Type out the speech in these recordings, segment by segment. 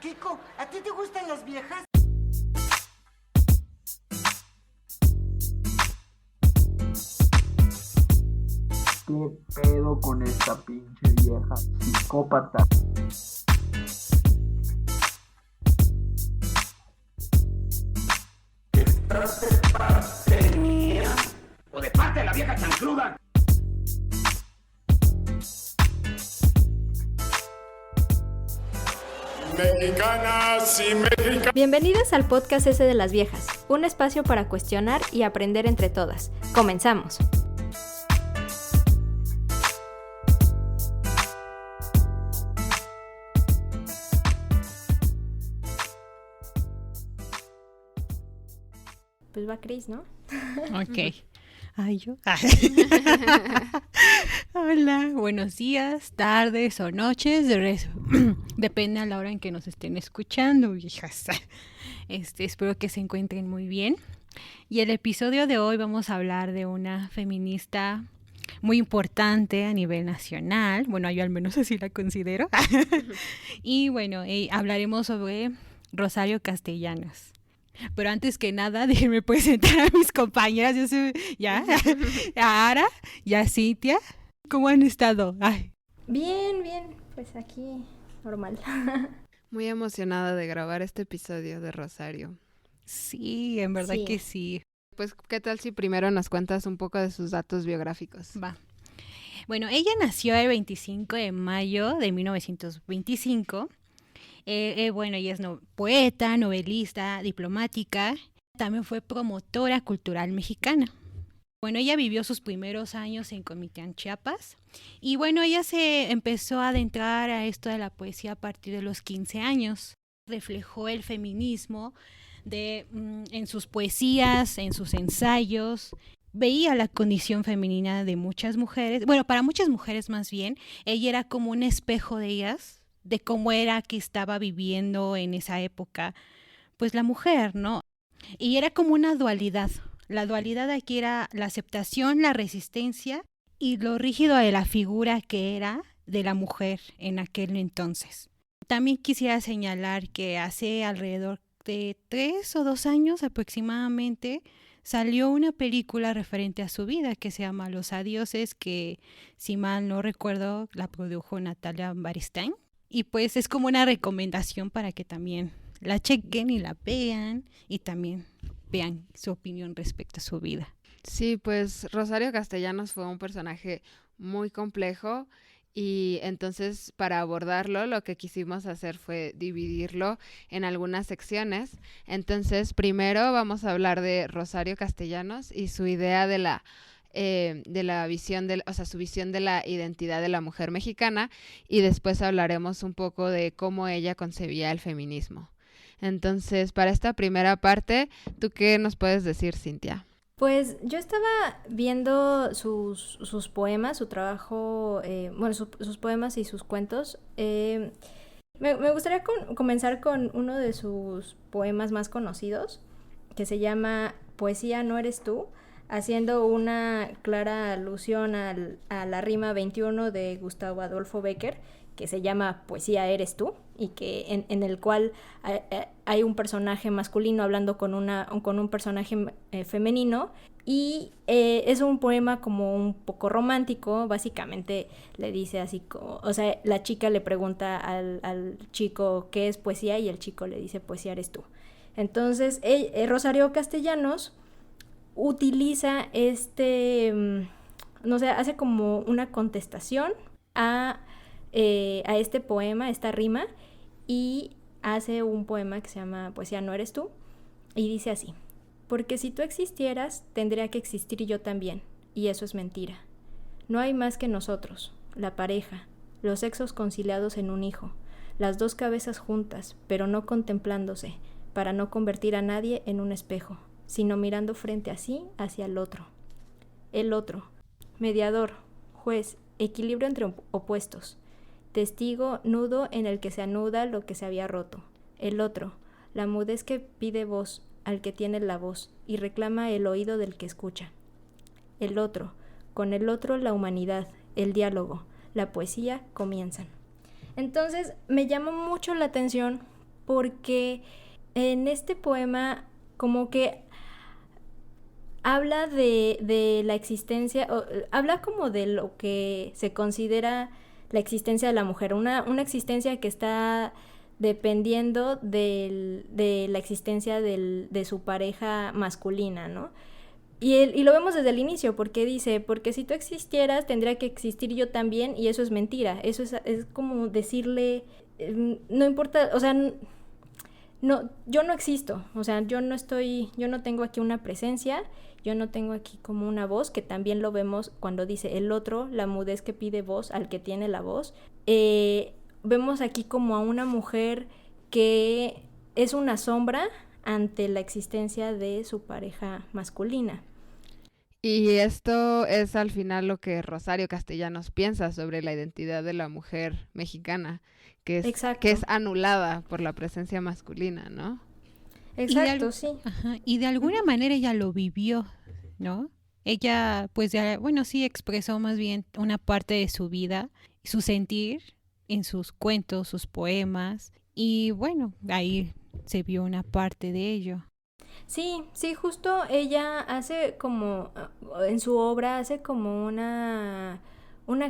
Kiko, ¿a ti te gustan las viejas? ¿Qué pedo con esta pinche vieja psicópata? ¿Estás de parte mía o de parte de la vieja chancluda? Mexicanas y mexicanos. Bienvenidas al podcast ese de las viejas, un espacio para cuestionar y aprender entre todas. Comenzamos. Pues va Cris, ¿no? Ok. Ay, yo. Hola, buenos días, tardes o noches. Depende a la hora en que nos estén escuchando, viejas. Espero que se encuentren muy bien. Y el episodio de hoy vamos a hablar de una feminista muy importante a nivel nacional. Bueno, yo al menos así la considero. Y bueno, hablaremos sobre Rosario Castellanos. Pero antes que nada, déjenme presentar a mis compañeras. Yo soy, ya, a Ara y a Cintia. ¿Cómo han estado? Ay. Bien, pues aquí, normal. Muy emocionada de grabar este episodio de Rosario. Sí, en verdad Sí. que sí. Pues, ¿qué tal si primero nos cuentas un poco de sus datos biográficos? Va. Bueno, ella nació el 25 de mayo de 1925. Bueno, ella es poeta, novelista, diplomática. También fue promotora cultural mexicana. Bueno, ella vivió sus primeros años en Comitán, Chiapas. Y bueno, ella se empezó a adentrar a esto de la poesía a partir de los 15 años. Reflejó el feminismo en sus poesías, en sus ensayos. Veía la condición femenina de muchas mujeres. Bueno, para muchas mujeres más bien, ella era como un espejo de ellas, de cómo era que estaba viviendo en esa época, pues la mujer, ¿no? Y era como una dualidad. La dualidad aquí era la aceptación, la resistencia y lo rígido de la figura que era de la mujer en aquel entonces. También quisiera señalar que hace alrededor de 3 o 2 años aproximadamente salió una película referente a su vida que se llama Los Adioses, que si mal no recuerdo la produjo Natalia Beristain. Y pues es como una recomendación para que también la chequen y la vean y también vean su opinión respecto a su vida. Sí, pues Rosario Castellanos fue un personaje muy complejo y entonces para abordarlo lo que quisimos hacer fue dividirlo en algunas secciones. Entonces primero vamos a hablar de Rosario Castellanos y su idea de la visión su visión de la identidad de la mujer mexicana, y después hablaremos un poco de cómo ella concebía el feminismo. Entonces, para esta primera parte, ¿tú qué nos puedes decir, Cintia? Pues yo estaba viendo sus poemas, su trabajo, sus poemas y sus cuentos. Me gustaría comenzar con uno de sus poemas más conocidos, que se llama Poesía no eres tú, haciendo una clara alusión a la rima 21 de Gustavo Adolfo Bécquer, que se llama Poesía eres tú, y que en el cual hay un personaje masculino hablando con un personaje femenino, y es un poema como un poco romántico. Básicamente le dice así como, o sea, la chica le pregunta al chico qué es poesía, y el chico le dice poesía eres tú. Entonces Rosario Castellanos utiliza hace como una contestación a este poema, esta rima, y hace un poema que se llama Poesía no eres tú, y dice así: porque si tú existieras, tendría que existir yo también, y eso es mentira. No hay más que nosotros, la pareja, los sexos conciliados en un hijo, las dos cabezas juntas, pero no contemplándose, para no convertir a nadie en un espejo, sino mirando frente a sí hacia el otro. El otro, mediador, juez, equilibrio entre opuestos, testigo, nudo en el que se anuda lo que se había roto. El otro, la mudez que pide voz al que tiene la voz y reclama el oído del que escucha. El otro, con el otro la humanidad, el diálogo, la poesía comienzan. Entonces me llamó mucho la atención porque en este poema como que habla de la existencia, habla como de lo que se considera la existencia de la mujer, una existencia que está dependiendo de la existencia de su pareja masculina, ¿no? Y lo vemos desde el inicio, porque dice, porque si tú existieras, tendría que existir yo también, y eso es mentira. Eso es como decirle, no importa, o sea, no, yo no existo, o sea, yo no tengo aquí una presencia, yo no tengo aquí como una voz, que también lo vemos cuando dice el otro, la mudez que pide voz al que tiene la voz. Vemos aquí como a una mujer que es una sombra ante la existencia de su pareja masculina. Y esto es al final lo que Rosario Castellanos piensa sobre la identidad de la mujer mexicana, que es anulada por la presencia masculina, ¿no? Exacto, sí. Ajá, y de alguna manera ella lo vivió, ¿no? Ella, pues, sí expresó más bien una parte de su vida, su sentir en sus cuentos, sus poemas, y bueno, ahí se vio una parte de ello. Sí, justo ella hace como, en su obra hace como una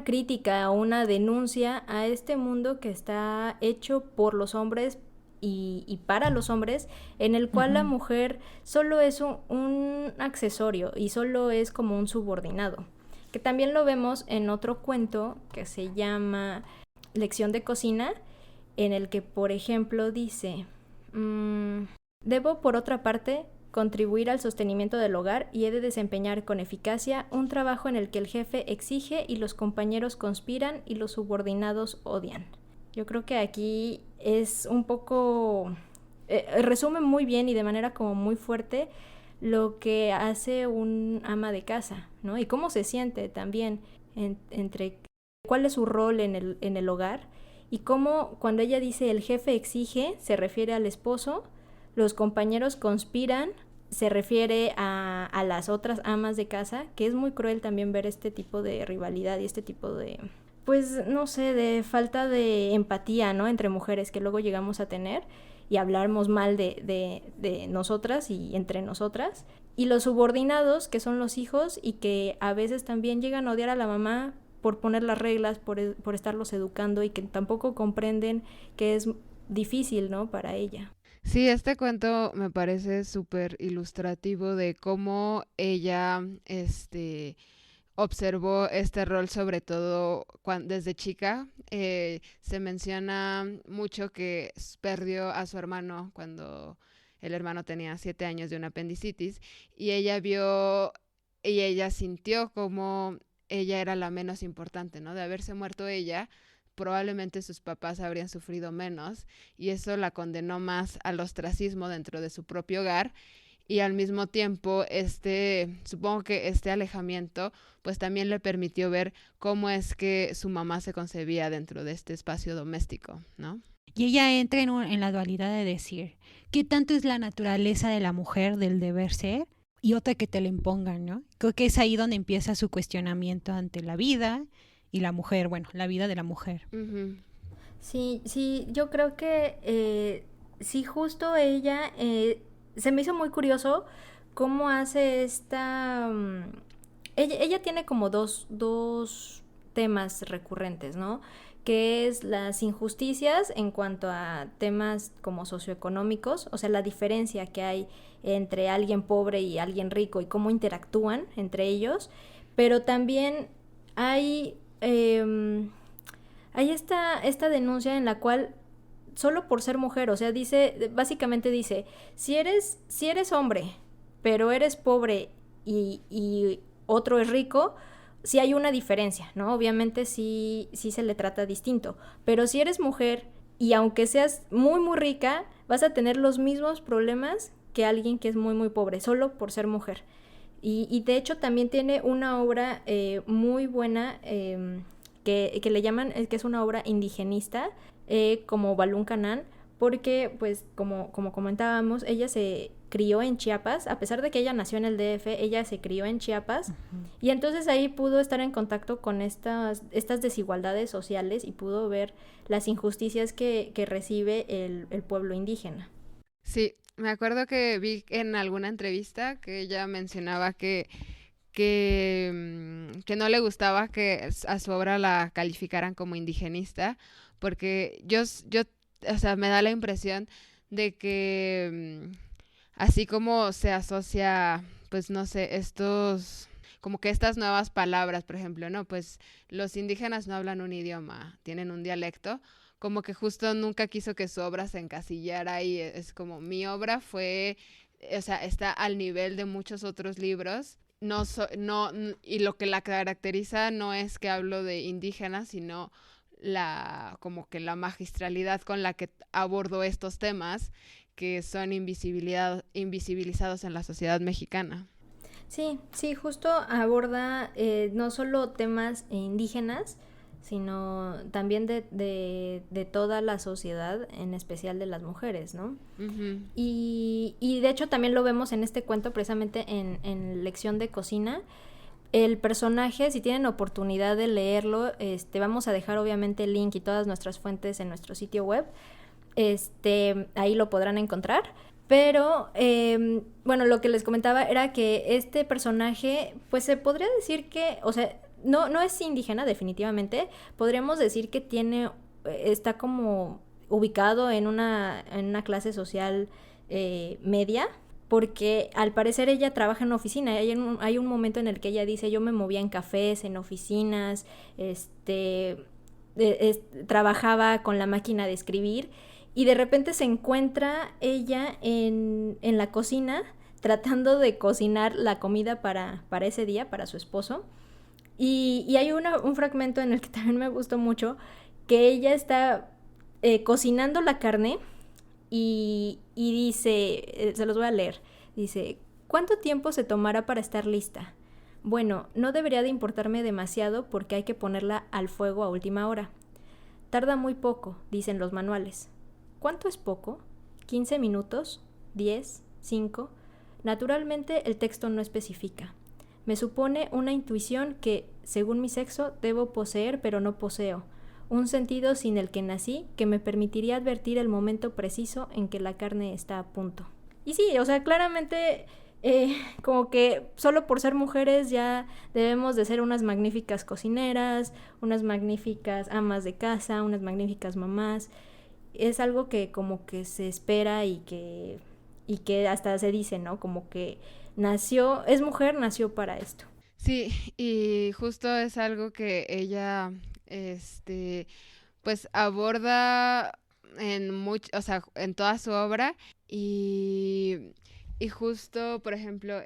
crítica, una denuncia a este mundo que está hecho por los hombres y para los hombres, en el cual la mujer solo es un accesorio y solo es como un subordinado, que también lo vemos en otro cuento que se llama Lección de cocina, en el que, por ejemplo, dice... Debo, por otra parte, contribuir al sostenimiento del hogar y he de desempeñar con eficacia un trabajo en el que el jefe exige y los compañeros conspiran y los subordinados odian. Yo creo que aquí es un poco... resume muy bien y de manera como muy fuerte lo que hace un ama de casa, ¿no? Y cómo se siente también entre cuál es su rol en el hogar y cómo cuando ella dice el jefe exige, se refiere al esposo, los compañeros conspiran, se refiere a las otras amas de casa, que es muy cruel también ver este tipo de rivalidad y este tipo de, pues, no sé, de falta de empatía, ¿no? Entre mujeres que luego llegamos a tener y hablamos mal de nosotras y entre nosotras. Y los subordinados, que son los hijos y que a veces también llegan a odiar a la mamá por poner las reglas, por estarlos educando y que tampoco comprenden que es difícil, ¿no? Para ella. Sí, este cuento me parece súper ilustrativo de cómo ella observó este rol, sobre todo desde chica. Se menciona mucho que perdió a su hermano cuando el hermano tenía 7 años de una apendicitis y ella sintió como ella era la menos importante, ¿no? De haberse muerto ella, probablemente sus papás habrían sufrido menos y eso la condenó más al ostracismo dentro de su propio hogar y al mismo tiempo supongo que este alejamiento pues también le permitió ver cómo es que su mamá se concebía dentro de este espacio doméstico, ¿no? Y ella entra en la dualidad de decir, ¿qué tanto es la naturaleza de la mujer, del deber ser? Y otra que te la impongan, ¿no? Creo que es ahí donde empieza su cuestionamiento ante la vida y la mujer, bueno, la vida de la mujer. Uh-huh. Sí, yo creo que sí, justo ella, se me hizo muy curioso cómo hace esta... ella tiene como dos temas recurrentes, ¿no? Que es las injusticias en cuanto a temas como socioeconómicos, o sea, la diferencia que hay entre alguien pobre y alguien rico y cómo interactúan entre ellos, pero también hay esta denuncia en la cual solo por ser mujer, o sea, básicamente dice, si eres hombre, pero eres pobre y otro es rico, sí hay una diferencia, ¿no? Obviamente sí se le trata distinto, pero si eres mujer y aunque seas muy, muy rica, vas a tener los mismos problemas que alguien que es muy, muy pobre, solo por ser mujer. Y de hecho también tiene una obra muy buena que le llaman, que es una obra indigenista, como Balún Canán, porque pues como comentábamos, ella se crió en Chiapas, a pesar de que ella nació en el DF, ella se crió en Chiapas, y entonces ahí pudo estar en contacto con estas desigualdades sociales y pudo ver las injusticias que recibe el pueblo indígena. Sí, me acuerdo que vi en alguna entrevista que ella mencionaba que no le gustaba que a su obra la calificaran como indigenista, porque o sea, me da la impresión de que así como se asocia, pues no sé, como que estas nuevas palabras, por ejemplo, ¿no? Pues los indígenas no hablan un idioma, tienen un dialecto, como que justo nunca quiso que su obra se encasillara y es como mi obra fue, o sea, está al nivel de muchos otros libros. Y lo que la caracteriza no es que hablo de indígenas, sino como que la magistralidad con la que abordo estos temas que son invisibilizados en la sociedad mexicana. Sí, justo aborda no solo temas indígenas, sino también de toda la sociedad, en especial de las mujeres, ¿no? Uh-huh. Y de hecho también lo vemos en este cuento, precisamente en Lección de Cocina. El personaje, si tienen oportunidad de leerlo, vamos a dejar obviamente el link y todas nuestras fuentes en nuestro sitio web. Ahí lo podrán encontrar. Pero, bueno, lo que les comentaba era que este personaje, pues se podría decir que, o sea, no es indígena definitivamente, podríamos decir que está como ubicado en una clase social media, porque al parecer ella trabaja en una oficina. Hay un momento en el que ella dice, yo me movía en cafés, en oficinas, trabajaba con la máquina de escribir, y de repente se encuentra ella en la cocina tratando de cocinar la comida para ese día, para su esposo. Y hay un fragmento en el que también me gustó mucho, que ella está cocinando la carne y dice, se los voy a leer, dice, ¿cuánto tiempo se tomará para estar lista? Bueno, no debería de importarme demasiado porque hay que ponerla al fuego a última hora. Tarda muy poco, dicen los manuales. ¿Cuánto es poco? ¿15 minutos? ¿10? ¿5? Naturalmente el texto no especifica. Me supone una intuición que, según mi sexo, debo poseer pero no poseo. Un sentido sin el que nací que me permitiría advertir el momento preciso en que la carne está a punto. Y sí, o sea, claramente como que solo por ser mujeres ya debemos de ser unas magníficas cocineras, unas magníficas amas de casa, unas magníficas mamás. Es algo que como que se espera y que hasta se dice, ¿no? Como que es mujer, nació para esto. Sí, y justo es algo que ella, pues aborda o sea, en toda su obra y justo, por ejemplo,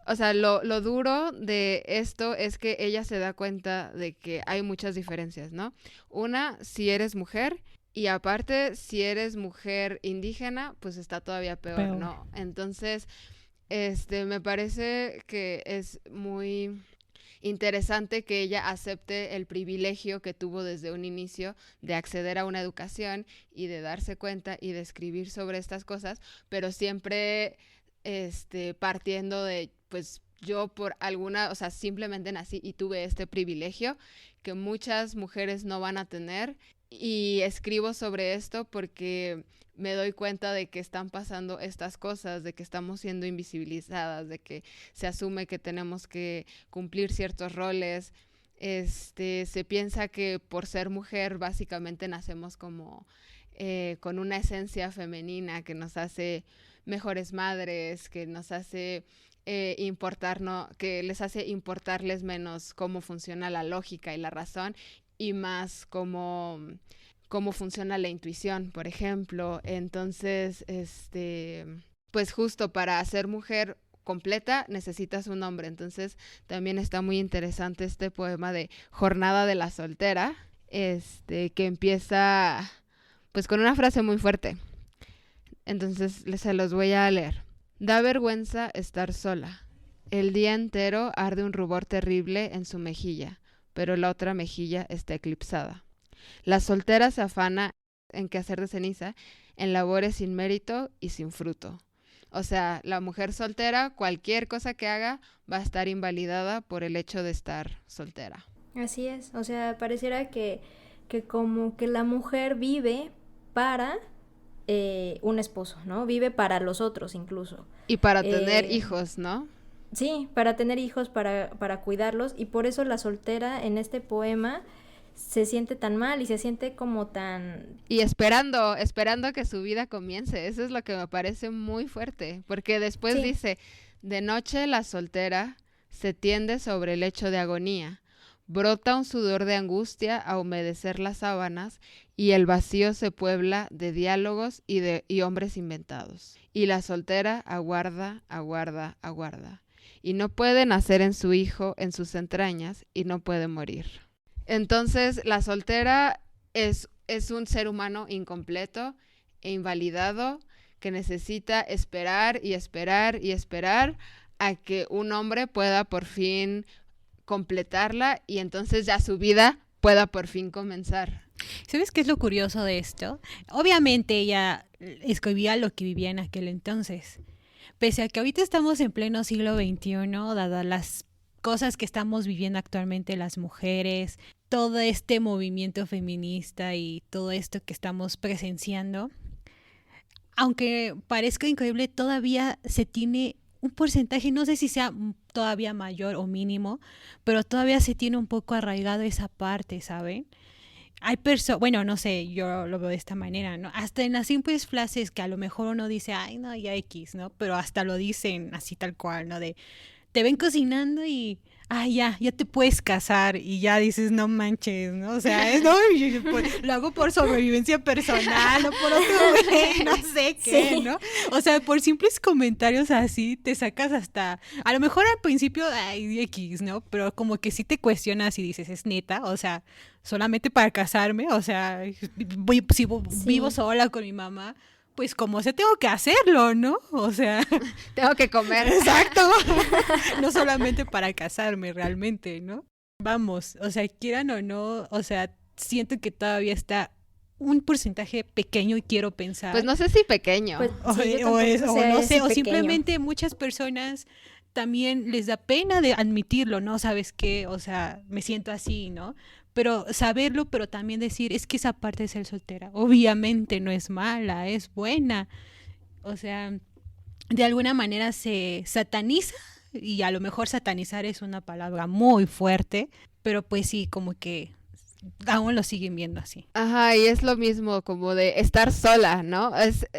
o sea, lo duro de esto es que ella se da cuenta de que hay muchas diferencias, ¿no? Una, si eres mujer, y aparte, si eres mujer indígena, pues está todavía peor, ¿no? Entonces, me parece que es muy interesante que ella acepte el privilegio que tuvo desde un inicio de acceder a una educación y de darse cuenta y de escribir sobre estas cosas, pero siempre partiendo de, pues yo o sea, simplemente nací y tuve este privilegio que muchas mujeres no van a tener, y escribo sobre esto porque me doy cuenta de que están pasando estas cosas, de que estamos siendo invisibilizadas, de que se asume que tenemos que cumplir ciertos roles. Se piensa que por ser mujer básicamente nacemos como con una esencia femenina que nos hace mejores madres, que nos hace que les hace importarles menos cómo funciona la lógica y la razón, y más cómo funciona la intuición, por ejemplo. Entonces, pues justo para ser mujer completa necesitas un hombre. Entonces también está muy interesante este poema de Jornada de la Soltera, que empieza pues con una frase muy fuerte. Entonces se los voy a leer. Da vergüenza estar sola. El día entero arde un rubor terrible en su mejilla, pero la otra mejilla está eclipsada. La soltera se afana en que hacer de ceniza, en labores sin mérito y sin fruto. O sea, la mujer soltera, cualquier cosa que haga, va a estar invalidada por el hecho de estar soltera. Así es, o sea, pareciera que como que la mujer vive para un esposo, ¿no? Vive para los otros incluso. Y para tener hijos, ¿no? Sí, para tener hijos, para cuidarlos, y por eso la soltera en este poema se siente tan mal y se siente como tan... Y esperando que su vida comience. Eso es lo que me parece muy fuerte, porque después dice, de noche la soltera se tiende sobre el lecho de agonía, brota un sudor de angustia a humedecer las sábanas y el vacío se puebla de diálogos y hombres inventados. Y la soltera aguarda, aguarda, aguarda. Y no puede nacer en su hijo, en sus entrañas, y no puede morir. Entonces, la soltera es un ser humano incompleto e invalidado que necesita esperar y esperar y esperar a que un hombre pueda por fin completarla y entonces ya su vida pueda por fin comenzar. ¿Sabes qué es lo curioso de esto? Obviamente ella escribía lo que vivía en aquel entonces. Pese a que ahorita estamos en pleno siglo XXI, dadas las cosas que estamos viviendo actualmente las mujeres, todo este movimiento feminista y todo esto que estamos presenciando, aunque parezca increíble, todavía se tiene un porcentaje, no sé si sea todavía mayor o mínimo, pero todavía se tiene un poco arraigado esa parte, ¿saben? Hay personas, bueno, no sé, yo lo veo de esta manera, ¿no? Hasta en las simples frases que a lo mejor uno dice, ay, no, ya X, ¿no? Pero hasta lo dicen así tal cual, ¿no? De, te ven cocinando y, ay, ya te puedes casar y ya dices, no manches, ¿no? O sea, no, lo hago por sobrevivencia personal, no por otro güey, no sé qué, ¿no? O sea, por simples comentarios así te sacas hasta, a lo mejor al principio, ay, X, ¿no? Pero como que sí te cuestionas y dices, es neta, o sea, solamente para casarme, o sea, si vivo sola con mi mamá, pues como sea, tengo que hacerlo, ¿no? O sea... Tengo que comer. Exacto. No solamente para casarme realmente, ¿no? Vamos, o sea, quieran o no, o sea, siento que todavía está un porcentaje pequeño y quiero pensar. Pues no sé si pequeño. Pues, o simplemente muchas personas también les da pena de admitirlo, ¿no? ¿Sabes qué? O sea, me siento así, ¿no? Pero saberlo, pero también decir, es que esa parte de ser soltera, obviamente no es mala, es buena. O sea, de alguna manera se sataniza, y a lo mejor satanizar es una palabra muy fuerte, pero pues sí, como que aún lo siguen viendo así. Ajá, y es lo mismo como de estar sola, ¿no?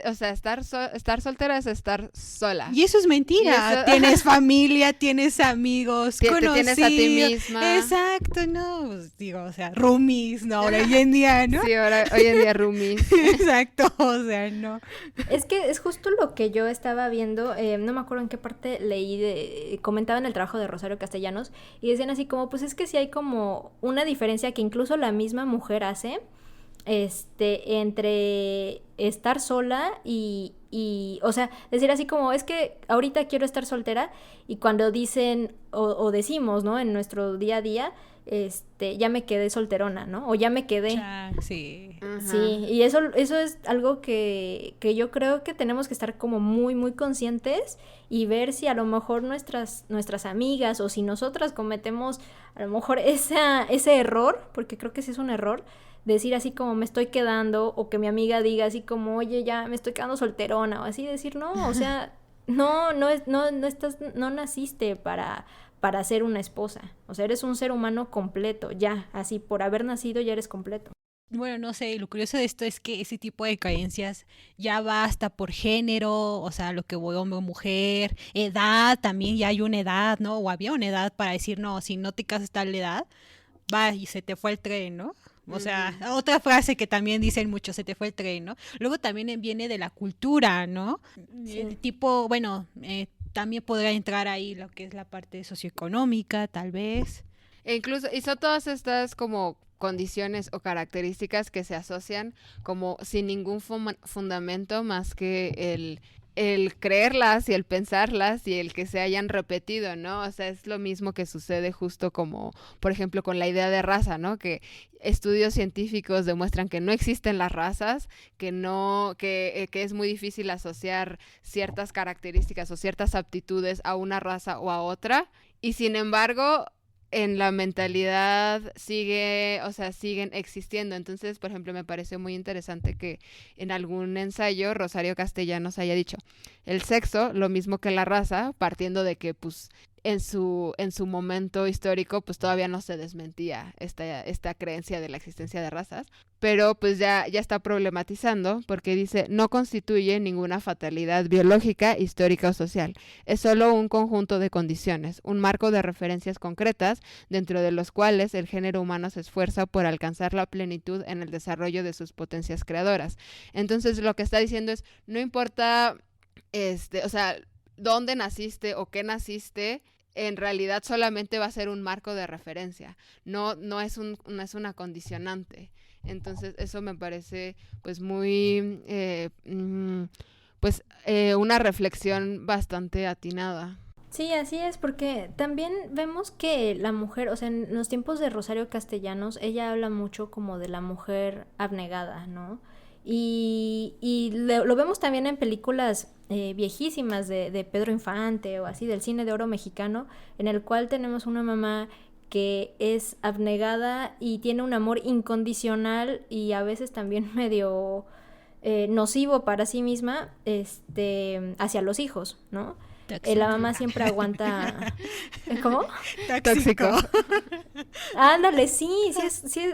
O sea, estar soltera es estar sola. Y eso es mentira. Tienes familia, tienes amigos, conocidos. Te tienes a ti misma. Exacto, no, pues digo, o sea, roomies, ¿no? Ahora hoy en día, ¿no? Sí, hoy en día roomies. Exacto, o sea, no. Es que es justo lo que yo estaba viendo, no me acuerdo en qué parte leí, comentaban el trabajo de Rosario Castellanos, y decían así como, pues es que sí hay como una diferencia que incluso la misma mujer hace entre estar sola y o sea, decir así como, es que ahorita quiero estar soltera, y cuando dicen o decimos, ¿no? En nuestro día a día, ya me quedé solterona, ¿no? O ya me quedé. Sí. Sí, y eso es algo que yo creo que tenemos que estar como muy, muy conscientes y ver si a lo mejor nuestras amigas o si nosotras cometemos a lo mejor ese error, porque creo que sí es un error, decir así como me estoy quedando, o que mi amiga diga así como, oye, ya me estoy quedando solterona, o así, decir, no, o sea, no naciste para ser una esposa, o sea, eres un ser humano completo, ya, así, por haber nacido ya eres completo. Bueno, no sé, lo curioso de esto es que ese tipo de creencias ya va hasta por género, o sea, lo que voy hombre o mujer, edad, también ya hay una edad, ¿no? O había una edad para decir, no, si no te casas tal edad, va y se te fue el tren, ¿no? O sea, otra frase que también dicen mucho, se te fue el tren, ¿no? Luego también viene de la cultura, ¿no? Sí. Tipo, bueno, también podrá entrar ahí lo que es la parte socioeconómica, tal vez. E incluso, y son todas estas como condiciones o características que se asocian como sin ningún fundamento más que el creerlas y el pensarlas y el que se hayan repetido, ¿no? O sea, es lo mismo que sucede justo como, por ejemplo, con la idea de raza, ¿no? Que estudios científicos demuestran que no existen las razas, que es muy difícil asociar ciertas características o ciertas aptitudes a una raza o a otra, y sin embargo, en la mentalidad siguen existiendo. Entonces, por ejemplo, me pareció muy interesante que en algún ensayo Rosario Castellanos haya dicho, el sexo, lo mismo que la raza, partiendo de que pues en su momento histórico pues todavía no se desmentía esta creencia de la existencia de razas, pero pues ya está problematizando porque dice, no constituye ninguna fatalidad biológica, histórica o social, es solo un conjunto de condiciones, un marco de referencias concretas dentro de los cuales el género humano se esfuerza por alcanzar la plenitud en el desarrollo de sus potencias creadoras. Entonces lo que está diciendo es, no importa o sea, dónde naciste o qué naciste, en realidad solamente va a ser un marco de referencia, no es una condicionante. Entonces eso me parece pues muy una reflexión bastante atinada. Sí, así es, porque también vemos que la mujer, o sea, en los tiempos de Rosario Castellanos, ella habla mucho como de la mujer abnegada, ¿no? Y lo vemos también en películas viejísimas de Pedro Infante o así, del cine de oro mexicano, en el cual tenemos una mamá que es abnegada y tiene un amor incondicional y a veces también medio nocivo para sí misma, hacia los hijos, ¿no? La mamá siempre aguanta... ¿Cómo? Tóxico. Ándale, sí,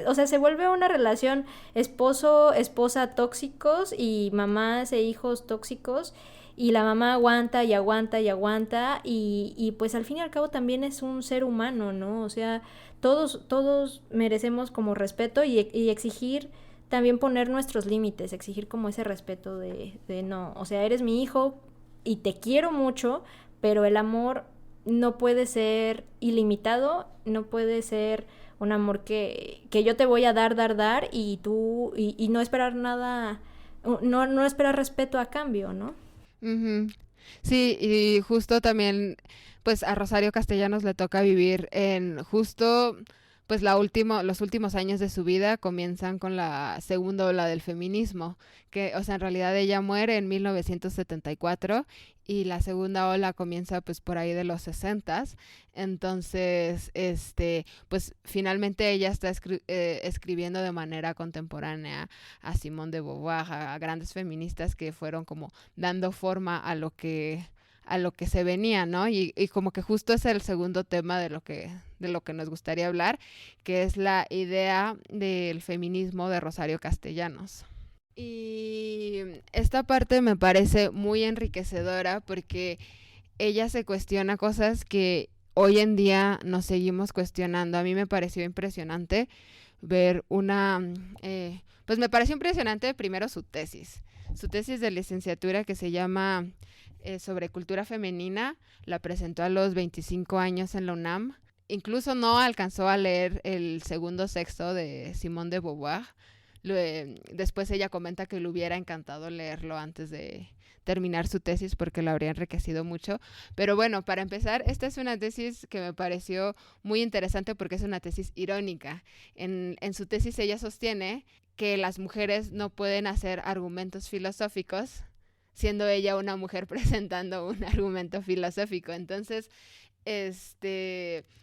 o sea, se vuelve una relación esposa tóxicos y mamás e hijos tóxicos, y la mamá aguanta y aguanta y aguanta, y pues al fin y al cabo también es un ser humano, ¿no? O sea, todos merecemos como respeto y exigir, también poner nuestros límites, exigir como ese respeto de no, o sea, eres mi hijo y te quiero mucho, pero el amor no puede ser ilimitado, no puede ser un amor que yo te voy a dar y tú, y no esperar nada, no esperar respeto a cambio, ¿no? Uh-huh. Sí, y justo también, pues a Rosario Castellanos le toca vivir en justo, pues los últimos años de su vida comienzan con la segunda ola del feminismo, que, o sea, en realidad ella muere en 1974 y la segunda ola comienza pues por ahí de los 60s. Entonces, pues finalmente ella está escribiendo de manera contemporánea a Simone de Beauvoir, a grandes feministas que fueron como dando forma a lo que se venía, ¿no? Y como que justo es el segundo tema de lo que nos gustaría hablar, que es la idea del feminismo de Rosario Castellanos. Y esta parte me parece muy enriquecedora porque ella se cuestiona cosas que hoy en día nos seguimos cuestionando. A mí me pareció impresionante ver pues me pareció impresionante primero su tesis de licenciatura, que se llama sobre cultura femenina. La presentó a los 25 años en la UNAM. Incluso no alcanzó a leer el segundo sexto de Simone de Beauvoir. Después ella comenta que le hubiera encantado leerlo antes de terminar su tesis porque lo habría enriquecido mucho. Pero bueno, para empezar, esta es una tesis que me pareció muy interesante porque es una tesis irónica. En su tesis ella sostiene que las mujeres no pueden hacer argumentos filosóficos, siendo ella una mujer presentando un argumento filosófico. Entonces,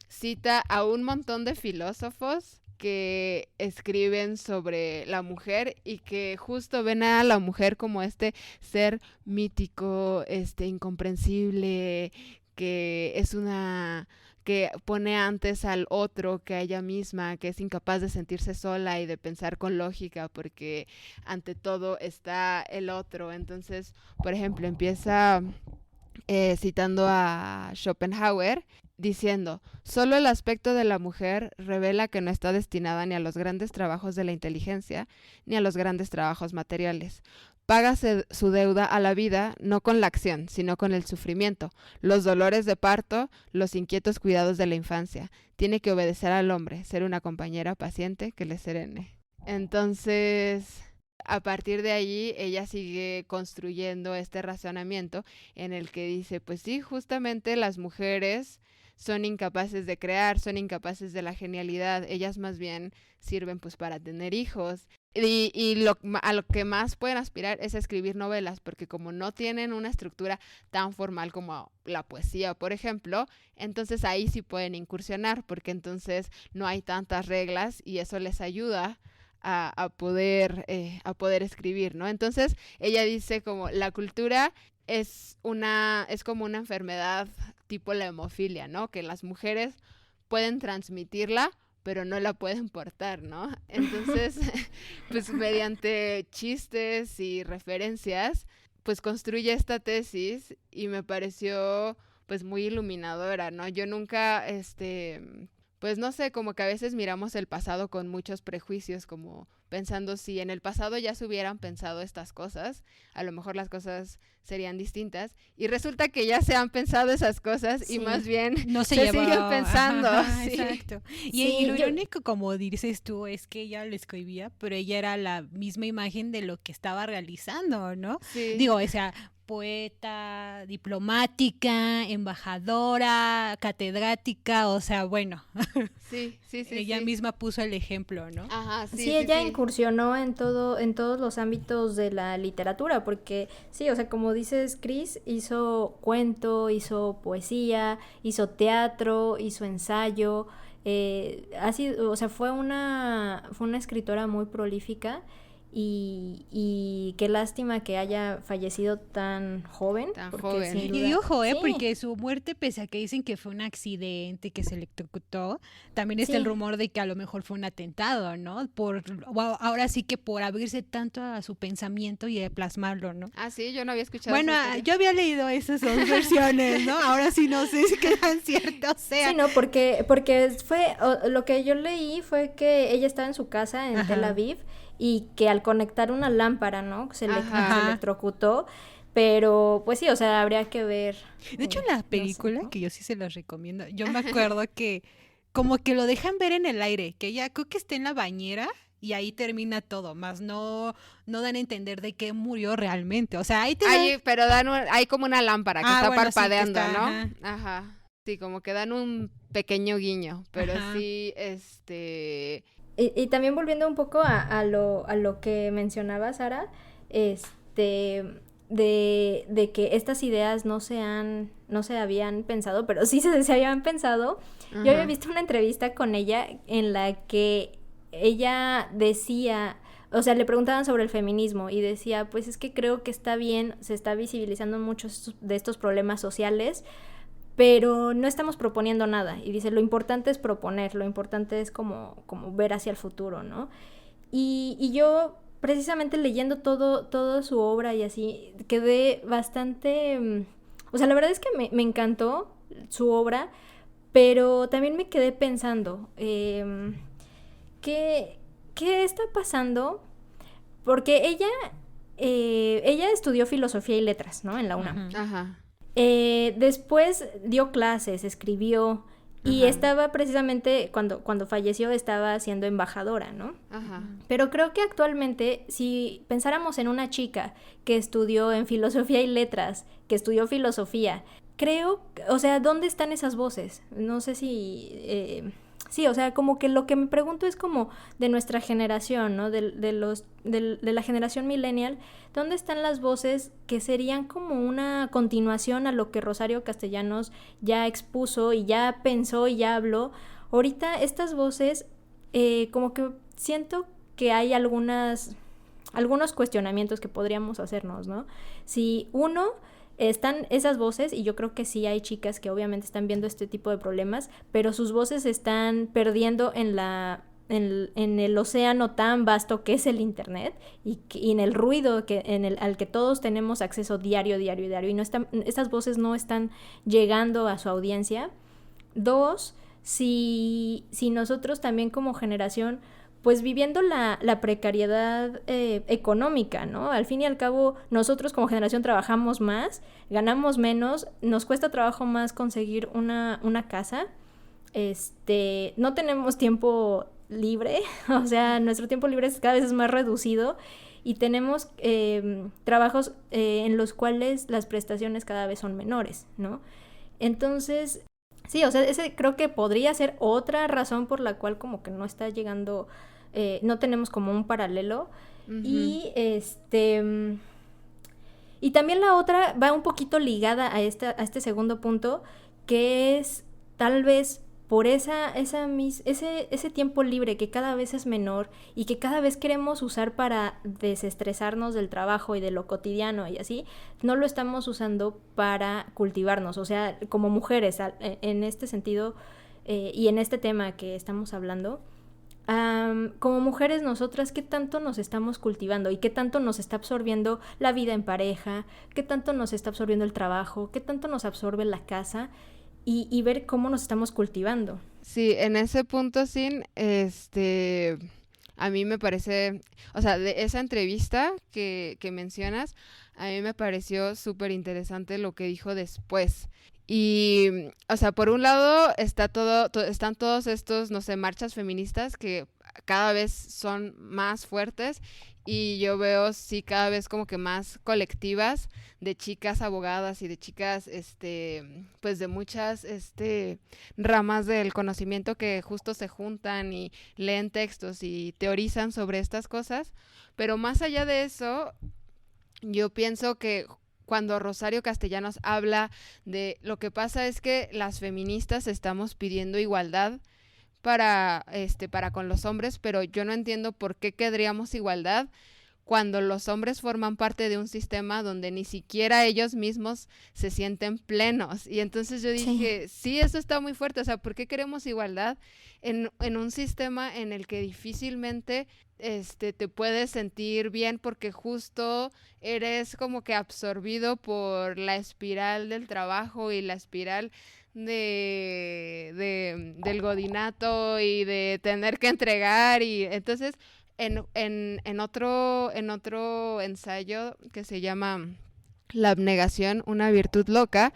cita a un montón de filósofos que escriben sobre la mujer y que justo ven a la mujer como este ser mítico, incomprensible, que pone antes al otro que a ella misma, que es incapaz de sentirse sola y de pensar con lógica porque ante todo está el otro. Entonces, por ejemplo, empieza citando a Schopenhauer, diciendo, solo el aspecto de la mujer revela que no está destinada ni a los grandes trabajos de la inteligencia, ni a los grandes trabajos materiales. Paga su deuda a la vida no con la acción, sino con el sufrimiento, los dolores de parto, los inquietos cuidados de la infancia. Tiene que obedecer al hombre, ser una compañera paciente que le serene. Entonces, a partir de allí ella sigue construyendo este razonamiento en el que dice, pues sí, justamente las mujeres son incapaces de crear, son incapaces de la genialidad, ellas más bien sirven pues para tener hijos. Y a lo que más pueden aspirar es a escribir novelas, porque como no tienen una estructura tan formal como la poesía, por ejemplo, entonces ahí sí pueden incursionar, porque entonces no hay tantas reglas y eso les ayuda a poder escribir, ¿no? Entonces ella dice como la cultura es como una enfermedad tipo la hemofilia, ¿no? Que las mujeres pueden transmitirla, pero no la pueden portar, ¿no? Entonces, pues mediante chistes y referencias, pues construye esta tesis y me pareció pues muy iluminadora, ¿no? Yo nunca, pues no sé, como que a veces miramos el pasado con muchos prejuicios, como pensando si en el pasado ya se hubieran pensado estas cosas, a lo mejor las cosas serían distintas, y resulta que ya se han pensado esas cosas y más bien no se siguen pensando. Ajá, sí. Exacto. Y, Sí, y lo yo- irónico, como dices tú, es que ella lo escribía, pero ella era la misma imagen de lo que estaba realizando, ¿no? Sí. Digo, o sea, poeta, diplomática, embajadora, catedrática, o sea, bueno, Sí. ella sí. misma puso el ejemplo, ¿no? Ajá, Sí, ella incursionó en todos los ámbitos de la literatura, porque sí, o sea, como dices, Cris hizo cuento, hizo poesía, hizo teatro, hizo ensayo, o sea, fue una escritora muy prolífica y qué lástima que haya fallecido tan joven. Tan porque joven. sin Y duda- ojo, sí, porque su muerte, pese a que dicen que fue un accidente, que se electrocutó, también está Sí. el rumor de que a lo mejor fue un atentado, ¿no? Ahora sí que por abrirse tanto a su pensamiento y de plasmarlo, ¿no? Ah, sí, yo no había escuchado Bueno, esa teoría. yo había leído esas dos versiones, ¿no? Ahora sí no sé si qué tan cierto sea. Sí, no, porque lo que yo leí fue que ella estaba en su casa en Ajá. Tel Aviv y que al conectar una lámpara, ¿no? Se Ajá. electrocutó, pero pues sí, o sea, habría que ver. De hecho, no la sé, película, ¿no? que yo sí se las recomiendo, yo me acuerdo que como que lo dejan ver en el aire, que ella creo que está en la bañera y ahí termina todo, más no dan a entender de qué murió realmente. O sea, ahí te dan- Pero hay como una lámpara que Ah, está bueno, sí, que parpadeando, está, ¿no? ajá. Ajá. Sí, como que dan un pequeño guiño, pero Ajá. sí, Y también volviendo un poco a lo que mencionaba Sara, de que estas ideas no se habían pensado, pero sí se habían pensado. Yo había Ajá. visto una entrevista con ella en la que ella decía, o sea, le preguntaban sobre el feminismo y decía, pues es que creo que está bien, se está visibilizando muchos de estos problemas sociales, pero no estamos proponiendo nada. Y dice, lo importante es proponer, lo importante es como ver hacia el futuro, ¿no? Y yo, precisamente leyendo toda su obra y así, quedé bastante... o sea, la verdad es que me encantó su obra, pero también me quedé pensando, ¿qué está pasando? Porque ella estudió filosofía y letras, ¿no? En la UNAM. Ujú. Ajá. Después dio clases, escribió y Ajá. estaba precisamente, cuando falleció, estaba siendo embajadora, ¿no? Ajá. Pero creo que actualmente, si pensáramos en una chica que estudió en filosofía y letras, que estudió filosofía, creo, o sea, ¿dónde están esas voces? No sé si... sí, o sea, como que lo que me pregunto es como de nuestra generación, ¿no? De la generación millennial, ¿dónde están las voces que serían como una continuación a lo que Rosario Castellanos ya expuso y ya pensó y ya habló? Ahorita estas voces, como que siento que hay algunos cuestionamientos que podríamos hacernos, ¿no? Si están esas voces, y yo creo que sí hay chicas que obviamente están viendo este tipo de problemas, pero sus voces se están perdiendo en el océano tan vasto que es el internet y en el ruido al que todos tenemos acceso diario, y estas voces no están llegando a su audiencia. 2, si nosotros también como generación, pues viviendo la precariedad económica, ¿no? Al fin y al cabo, nosotros como generación trabajamos más, ganamos menos, nos cuesta trabajo más conseguir una casa, no tenemos tiempo libre, o sea, nuestro tiempo libre cada vez es más reducido y tenemos trabajos en los cuales las prestaciones cada vez son menores, ¿no? Entonces, sí, o sea, ese creo que podría ser otra razón por la cual como que no está llegando, no tenemos como un paralelo. Ujú. Y también la otra va un poquito ligada a este segundo punto, que es tal vez por ese tiempo libre que cada vez es menor y que cada vez queremos usar para desestresarnos del trabajo y de lo cotidiano y así, no lo estamos usando para cultivarnos. O sea, como mujeres, en este sentido y en este tema que estamos hablando, como mujeres nosotras, ¿qué tanto nos estamos cultivando? ¿Y qué tanto nos está absorbiendo la vida en pareja? ¿Qué tanto nos está absorbiendo el trabajo? ¿Qué tanto nos absorbe la casa? Y ver cómo nos estamos cultivando. Sí, en ese punto, Sin, a mí me parece, o sea, de esa entrevista que mencionas, a mí me pareció súper interesante lo que dijo después. Y, o sea, por un lado están todos estos, no sé, marchas feministas que cada vez son más fuertes y yo veo, sí, cada vez como que más colectivas de chicas abogadas y de chicas, pues de muchas, ramas del conocimiento que justo se juntan y leen textos y teorizan sobre estas cosas. Pero más allá de eso, yo pienso que cuando Rosario Castellanos habla de lo que pasa es que las feministas estamos pidiendo igualdad para con los hombres, pero yo no entiendo por qué querríamos igualdad cuando los hombres forman parte de un sistema donde ni siquiera ellos mismos se sienten plenos. Y entonces yo dije, sí, eso está muy fuerte, o sea, ¿por qué queremos igualdad en un sistema en el que difícilmente te puedes sentir bien porque justo eres como que absorbido por la espiral del trabajo y la espiral del godinato y de tener que entregar? Y entonces en otro ensayo que se llama La abnegación, una virtud loca,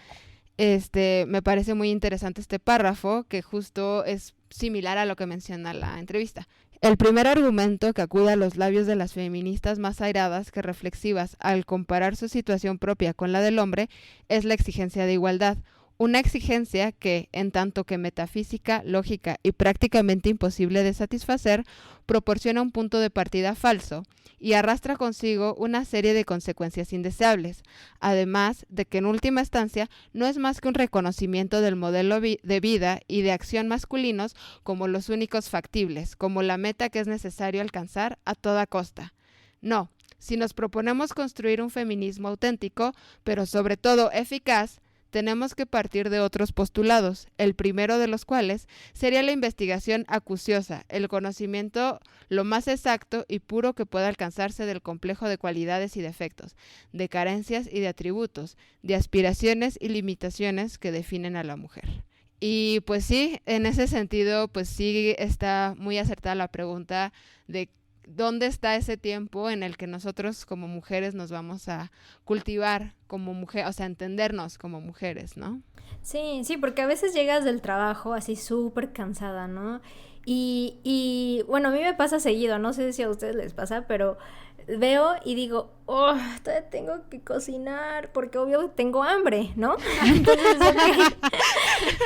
me parece muy interesante este párrafo que justo es similar a lo que menciona la entrevista. El primer argumento que acude a los labios de las feministas más airadas que reflexivas al comparar su situación propia con la del hombre es la exigencia de igualdad. Una exigencia que, en tanto que metafísica, lógica y prácticamente imposible de satisfacer, proporciona un punto de partida falso y arrastra consigo una serie de consecuencias indeseables, además de que en última instancia no es más que un reconocimiento del modelo de vida y de acción masculinos como los únicos factibles, como la meta que es necesario alcanzar a toda costa. No, si nos proponemos construir un feminismo auténtico, pero sobre todo eficaz, tenemos que partir de otros postulados, el primero de los cuales sería la investigación acuciosa, el conocimiento lo más exacto y puro que pueda alcanzarse del complejo de cualidades y defectos, de carencias y de atributos, de aspiraciones y limitaciones que definen a la mujer. Y pues sí, en ese sentido, pues sí está muy acertada la pregunta de ¿dónde está ese tiempo en el que nosotros como mujeres nos vamos a cultivar como mujer, o sea, entendernos como mujeres, ¿no? Sí, porque a veces llegas del trabajo así súper cansada, ¿no? Y bueno, a mí me pasa seguido, no sé si a ustedes les pasa, pero veo y digo, oh, todavía tengo que cocinar porque obvio tengo hambre, ¿no? Entonces,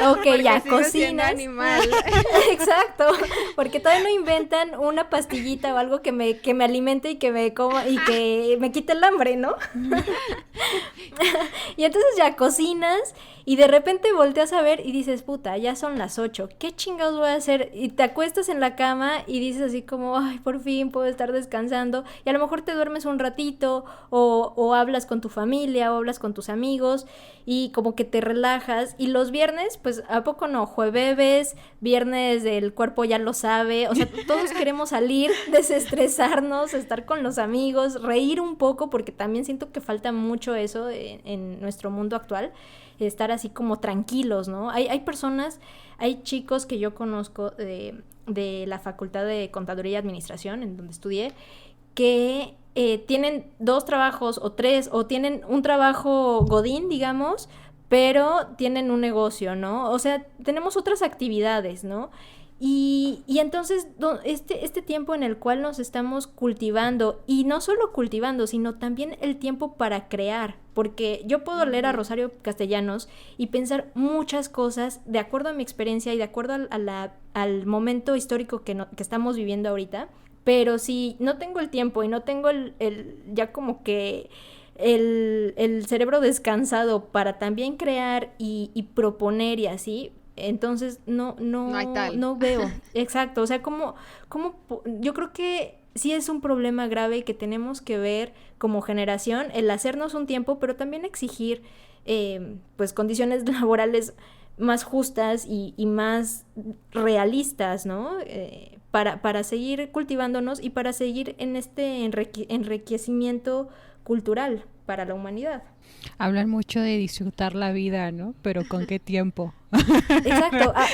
ok, ya, cocinas. Animal. Exacto, porque todavía no inventan una pastillita o algo que me alimente y que me coma y que me quite el hambre, ¿no? Y entonces ya cocinas y de repente volteas a ver y dices, puta, ya son las 8, ¿qué chingados voy a hacer? Y te acuestas en la cama y dices así como, ay, por fin puedo estar descansando, y a lo mejor te duermes un ratito o hablas con tu familia o hablas con tus amigos y como que te relajas. Y los viernes, pues, ¿a poco no? Jueves, viernes del cuerpo ya lo sabe, o sea, todos queremos salir, desestresarnos, estar con los amigos, reír un poco, porque también siento que falta mucho eso en nuestro mundo actual, estar así como tranquilos, ¿no? Hay personas, hay chicos que yo conozco de la Facultad de Contaduría y Administración, en donde estudié, que tienen 2 trabajos o 3, o tienen un trabajo godín, digamos, pero tienen un negocio, ¿no? O sea, tenemos otras actividades, ¿no? Y entonces este tiempo en el cual nos estamos cultivando, y no solo cultivando, sino también el tiempo para crear, porque yo puedo leer a Rosario Castellanos y pensar muchas cosas de acuerdo a mi experiencia y de acuerdo al momento histórico que estamos viviendo ahorita, pero si no tengo el tiempo y no tengo ya como que el cerebro descansado para también crear y proponer y así, entonces no hay tal. no veo. Exacto, o sea, yo creo que sí es un problema grave que tenemos que ver como generación, el hacernos un tiempo, pero también exigir pues condiciones laborales más justas y más realistas, ¿no? Para seguir cultivándonos y para seguir en este enriquecimiento cultural para la humanidad. Hablan mucho de disfrutar la vida, ¿no? Pero ¿con qué tiempo?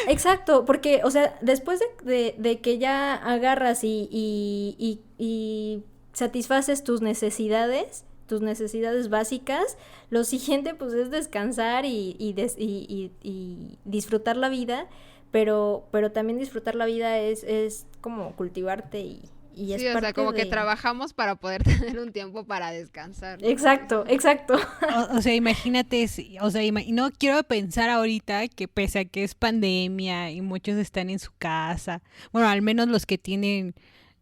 Exacto, porque, o sea, después de que ya agarras y satisfaces tus necesidades básicas, lo siguiente pues es descansar y disfrutar la vida, pero también disfrutar la vida es como cultivarte y es sí, o parte sea, como que de... trabajamos para poder tener un tiempo para descansar, ¿no? Exacto. O sea, imagínate, no quiero pensar ahorita que pese a que es pandemia y muchos están en su casa, bueno, al menos los que tienen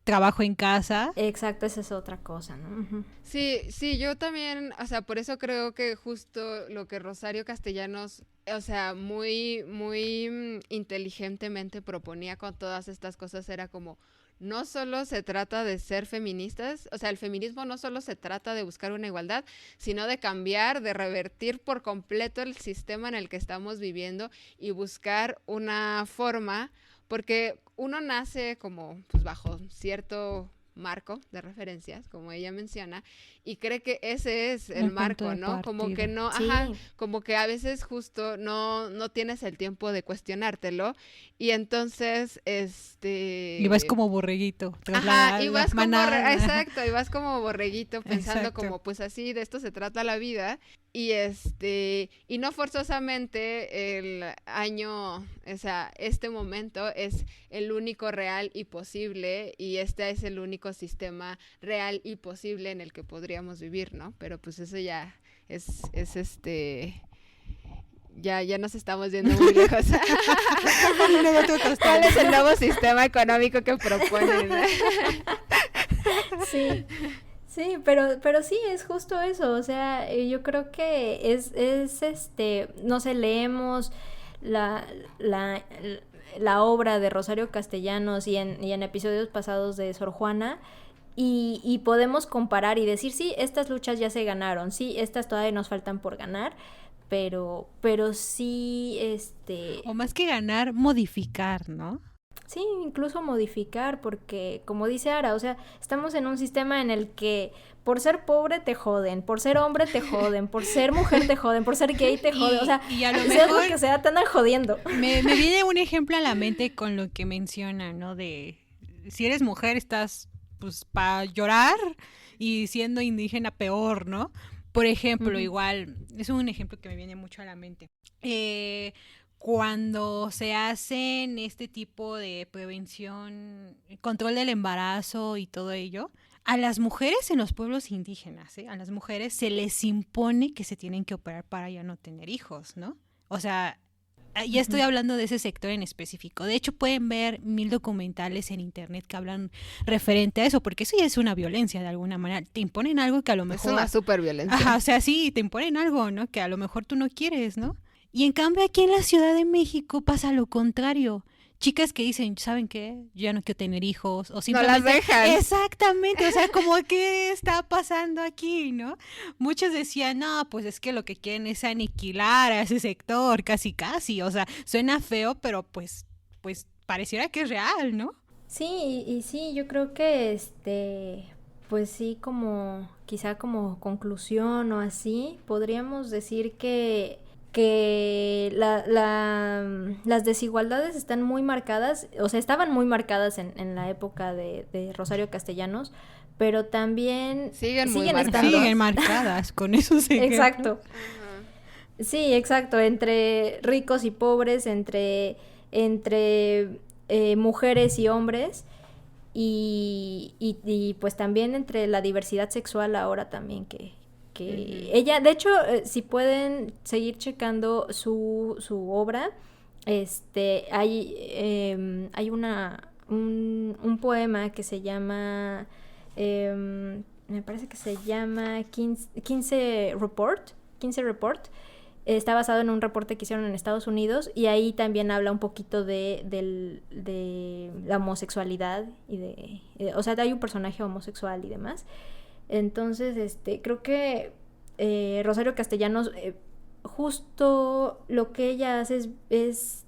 trabajo en casa. Exacto, esa es otra cosa, ¿no? Uh-huh. Sí, yo también, o sea, por eso creo que justo lo que Rosario Castellanos, o sea, muy inteligentemente proponía con todas estas cosas era como, no solo se trata de ser feministas, o sea, el feminismo no solo se trata de buscar una igualdad, sino de cambiar, de revertir por completo el sistema en el que estamos viviendo y buscar una forma, porque uno nace como pues bajo cierto marco de referencias, como ella menciona, y cree que ese es el marco, ¿no? Como que no, sí. como que a veces justo no tienes el tiempo de cuestionártelo, y entonces, Y vas como borreguito. Y vas como borreguito pensando exacto. Como, pues así, de esto se trata la vida, y no forzosamente el año, o sea, este momento es el único real y posible, y este es el único sistema real y posible en el que podríamos vivir, ¿no? Pero pues eso ya es ya nos estamos yendo muy lejos. ¿Cuál es el nuevo sistema económico que proponen? Sí, pero sí, es justo eso, o sea, yo creo que es no sé, leemos la obra de Rosario Castellanos y en episodios pasados de Sor Juana, y podemos comparar y decir, sí, estas luchas ya se ganaron, sí, estas todavía nos faltan por ganar, pero sí, o más que ganar, modificar, ¿no? Sí, incluso modificar, porque como dice Ara, o sea, estamos en un sistema en el que por ser pobre te joden, por ser hombre te joden, por ser mujer te joden, por ser gay te joden, o sea, y a lo sea mejor lo que sea, te andan jodiendo. Me viene un ejemplo a la mente con lo que menciona, ¿no? De si eres mujer estás pues para llorar, y siendo indígena peor, ¿no? Por ejemplo, igual, es un ejemplo que me viene mucho a la mente. Cuando se hacen este tipo de prevención, control del embarazo y todo ello, a las mujeres en los pueblos indígenas, a las mujeres se les impone que se tienen que operar para ya no tener hijos, ¿no? O sea, ya estoy hablando de ese sector en específico. De hecho, pueden ver 1000 documentales en internet que hablan referente a eso, porque eso ya es una violencia de alguna manera. Te imponen algo que a lo mejor... Es una súper violencia. Ajá, o sea, sí, te imponen algo, ¿no? Que a lo mejor tú no quieres, ¿no? Y en cambio aquí en la Ciudad de México pasa lo contrario. Chicas que dicen, ¿saben qué? Yo ya no quiero tener hijos. O simplemente, no las dejan. Exactamente, o sea, como, ¿qué está pasando aquí, no? Muchos decían, no, pues es que lo que quieren es aniquilar a ese sector, casi. O sea, suena feo, pero pues pareciera que es real, ¿no? Sí, y sí, yo creo que pues sí, como quizá como conclusión o así, podríamos decir que las desigualdades están muy marcadas, o sea, estaban muy marcadas en la época de Rosario Castellanos, pero también siguen marcadas, con eso se exacto. Sí, exacto, entre ricos y pobres, entre mujeres y hombres, y pues también entre la diversidad sexual ahora también que ella, de hecho, si pueden seguir checando su obra, hay un poema que se llama, me parece que se llama 15 Report, está basado en un reporte que hicieron en Estados Unidos, y ahí también habla un poquito de la homosexualidad o sea, hay un personaje homosexual y demás. Entonces, creo que Rosario Castellanos, justo lo que ella hace es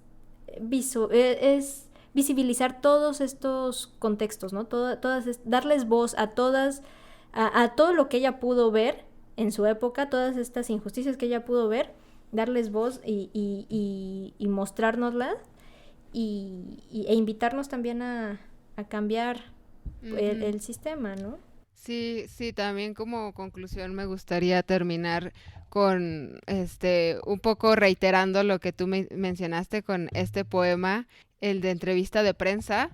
visibilizar todos estos contextos, ¿no? Darles voz a todas, a todo lo que ella pudo ver en su época, todas estas injusticias que ella pudo ver, darles voz y mostrárnoslas, e invitarnos también a cambiar el sistema, ¿no? Sí, también como conclusión me gustaría terminar con un poco reiterando lo que tú mencionaste con este poema, el de entrevista de prensa,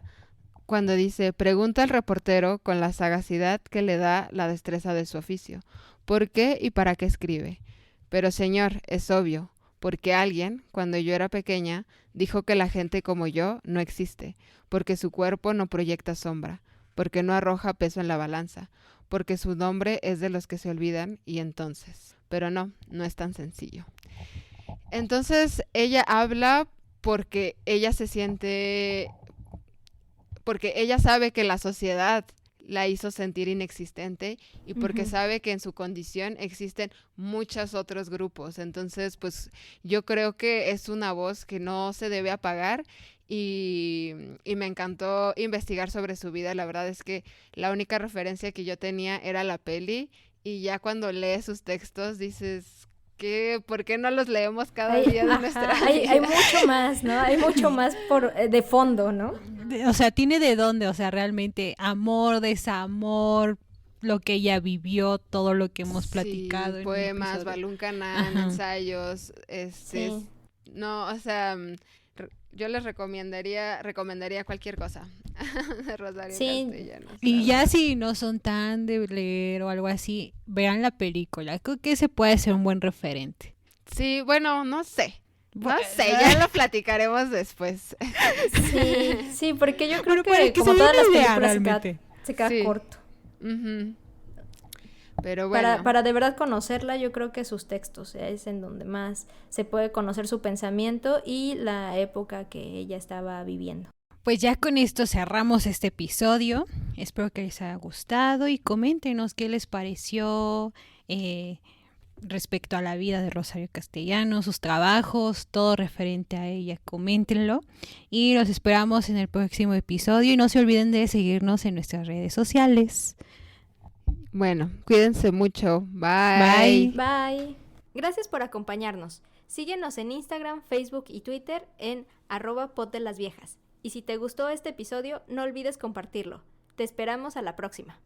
cuando dice: pregunta al reportero con la sagacidad que le da la destreza de su oficio, ¿por qué y para qué escribe? Pero señor, es obvio, porque alguien, cuando yo era pequeña, dijo que la gente como yo no existe, porque su cuerpo no proyecta sombra, porque no arroja peso en la balanza, porque su nombre es de los que se olvidan, y entonces... Pero no es tan sencillo. Entonces ella habla porque ella se siente... porque ella sabe que la sociedad la hizo sentir inexistente, y porque sabe que en su condición existen muchos otros grupos. Entonces, pues yo creo que es una voz que no se debe apagar, y me encantó investigar sobre su vida. La verdad es que la única referencia que yo tenía era la peli, y ya cuando lees sus textos dices, ¿por qué no los leemos cada día de nuestra vida? Hay mucho más, ¿no? Hay mucho más de fondo, ¿no? O sea, tiene de dónde, o sea, realmente amor, desamor, lo que ella vivió, todo lo que hemos platicado. Sí, poemas, Balún Canán, ensayos, Sí. No, o sea, yo les recomendaría cualquier cosa de Rosario Castellanos. Y ya si no son tan de leer o algo así, vean la película. Creo que ese puede ser un buen referente. Sí, bueno, no sé, ya lo platicaremos después. Sí, porque yo creo Pero que como todas las películas se queda corto. Pero bueno. Para de verdad conocerla, yo creo que sus textos es en donde más se puede conocer su pensamiento y la época que ella estaba viviendo. Pues ya con esto cerramos este episodio. Espero que les haya gustado y coméntenos qué les pareció respecto a la vida de Rosario Castellanos, sus trabajos, todo referente a ella. Coméntenlo y los esperamos en el próximo episodio, y no se olviden de seguirnos en nuestras redes sociales. Bueno, cuídense mucho. Bye. Bye. Gracias por acompañarnos. Síguenos en Instagram, Facebook y Twitter en @poddelasviejas. Y si te gustó este episodio, no olvides compartirlo. Te esperamos a la próxima.